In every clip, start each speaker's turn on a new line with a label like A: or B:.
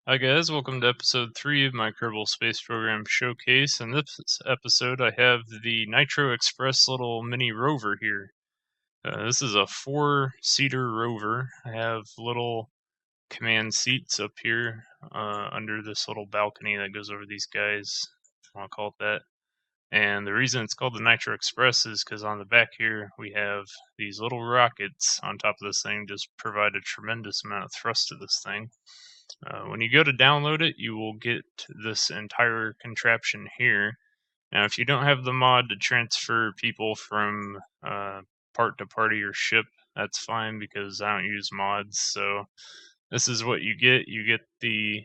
A: Hi guys, welcome to episode 3 of my Kerbal Space Program Showcase. In this episode I have the Nitro Express little mini rover here. This is a 4-seater rover. I have little command seats up here under this little balcony that goes over these guys, if you want to call it that. And the reason it's called the Nitro Express is because on the back here we have these little rockets on top of this thing, just provide a tremendous amount of thrust to this thing. When you go to download it, you will get this entire contraption here. Now, if you don't have the mod to transfer people from part to part of your ship, that's fine because I don't use mods. So this is what you get. You get the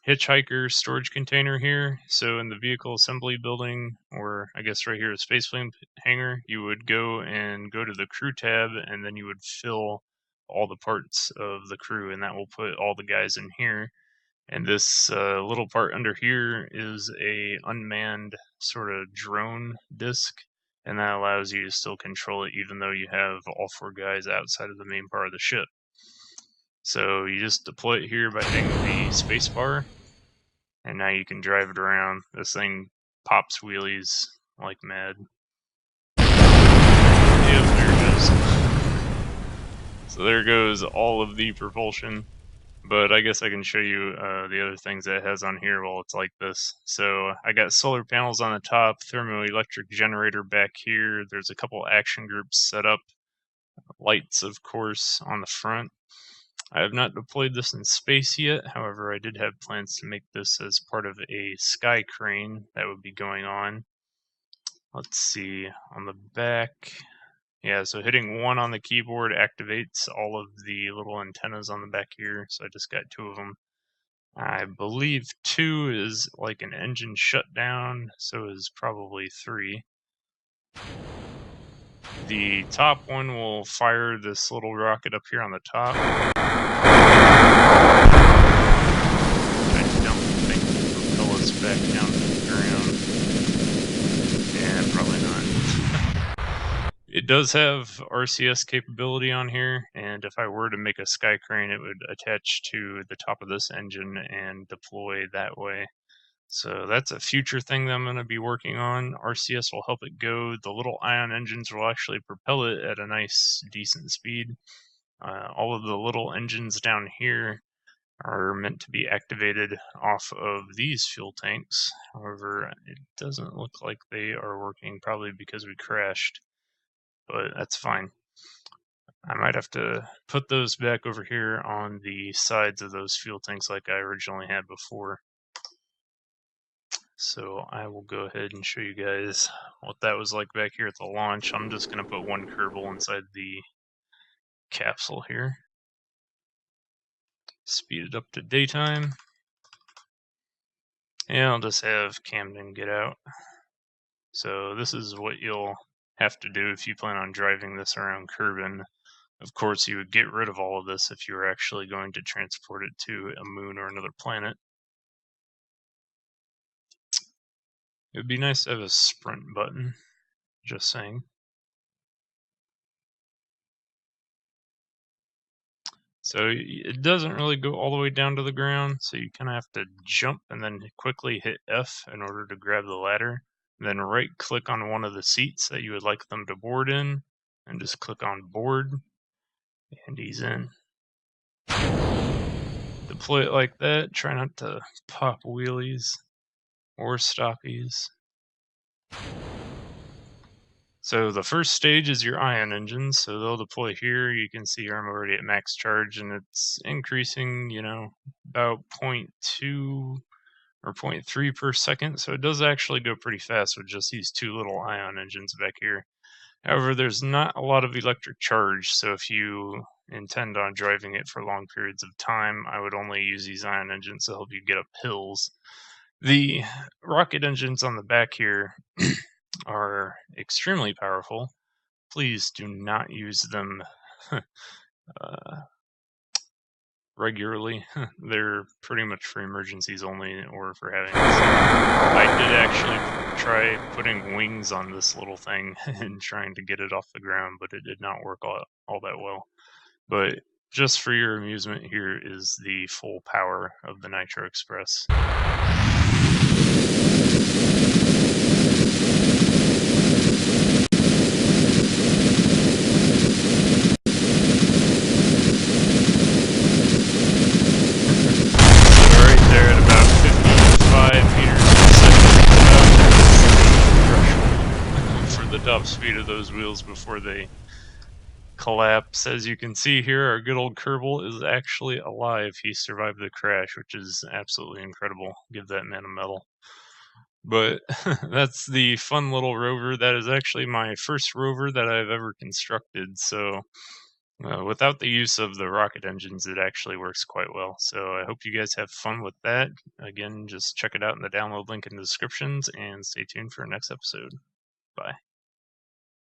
A: hitchhiker storage container here. So in the vehicle assembly building, or I guess right here, a spaceplane hangar, you would go to the crew tab, and then you would fill all the parts of the crew, and that will put all the guys in here. And this little part under here is a unmanned sort of drone disc, and that allows you to still control it even though you have all 4 guys outside of the main part of the ship. So you just deploy it here by hitting the space bar, and now you can drive it around. This thing pops wheelies like mad. Yep, there it goes. So there goes all of the propulsion. But I guess I can show you the other things that it has on here while it's like this. So I got solar panels on the top, thermoelectric generator back here. There's a couple action groups set up, lights of course on the front. I have not deployed this in space yet. However, I did have plans to make this as part of a sky crane that would be going on. Let's see, on the back. Yeah, so hitting 1 on the keyboard activates all of the little antennas on the back here. So I just got 2 of them. I believe 2 is like an engine shutdown, so is probably 3. The top one will fire this little rocket up here on the top. I don't think will propel us back down to the ground. Yeah, probably not. It does have RCS capability on here, and if I were to make a sky crane, it would attach to the top of this engine and deploy that way. So that's a future thing that I'm going to be working on. RCS will help it go. The little ion engines will actually propel it at a nice, decent speed. All of the little engines down here are meant to be activated off of these fuel tanks. However, it doesn't look like they are working, probably because we crashed. But that's fine. I might have to put those back over here on the sides of those fuel tanks like I originally had before. So I will go ahead and show you guys what that was like back here at the launch. I'm just going to put 1 Kerbal inside the capsule here. Speed it up to daytime. And I'll just have Camden get out. So this is what you'll have to do if you plan on driving this around Kerbin. Of course, you would get rid of all of this if you were actually going to transport it to a moon or another planet. It would be nice to have a sprint button, just saying. So it doesn't really go all the way down to the ground, so you kind of have to jump and then quickly hit F in order to grab the ladder. Then right click on one of the seats that you would like them to board in, and just click on board, and he's in. Deploy it like that, try not to pop wheelies or stoppies. So the first stage is your ion engines, so they'll deploy here. You can see here I'm already at max charge, and it's increasing, about 0.2 or 0.3 per second, so it does actually go pretty fast with just these 2 little ion engines back here. However, there's not a lot of electric charge, so if you intend on driving it for long periods of time, I would only use these ion engines to help you get up hills. The rocket engines on the back here are extremely powerful. Please do not use them regularly. They're pretty much for emergencies only, or for having. I did actually try putting wings on this little thing and trying to get it off the ground, but it did not work all that well. But just for your amusement, here is the full power of the Nitro Express. Right there at about 55 meters per second, for the top speed of those wheels before they collapse. As you can see here, our good old Kerbal is actually alive. He survived the crash, which is absolutely incredible. Give that man a medal. But that's the fun little rover. That is actually my first rover that I've ever constructed. So without the use of the rocket engines, it actually works quite well. So I hope you guys have fun with that. Again, just check it out in the download link in the descriptions and stay tuned for our next episode. Bye.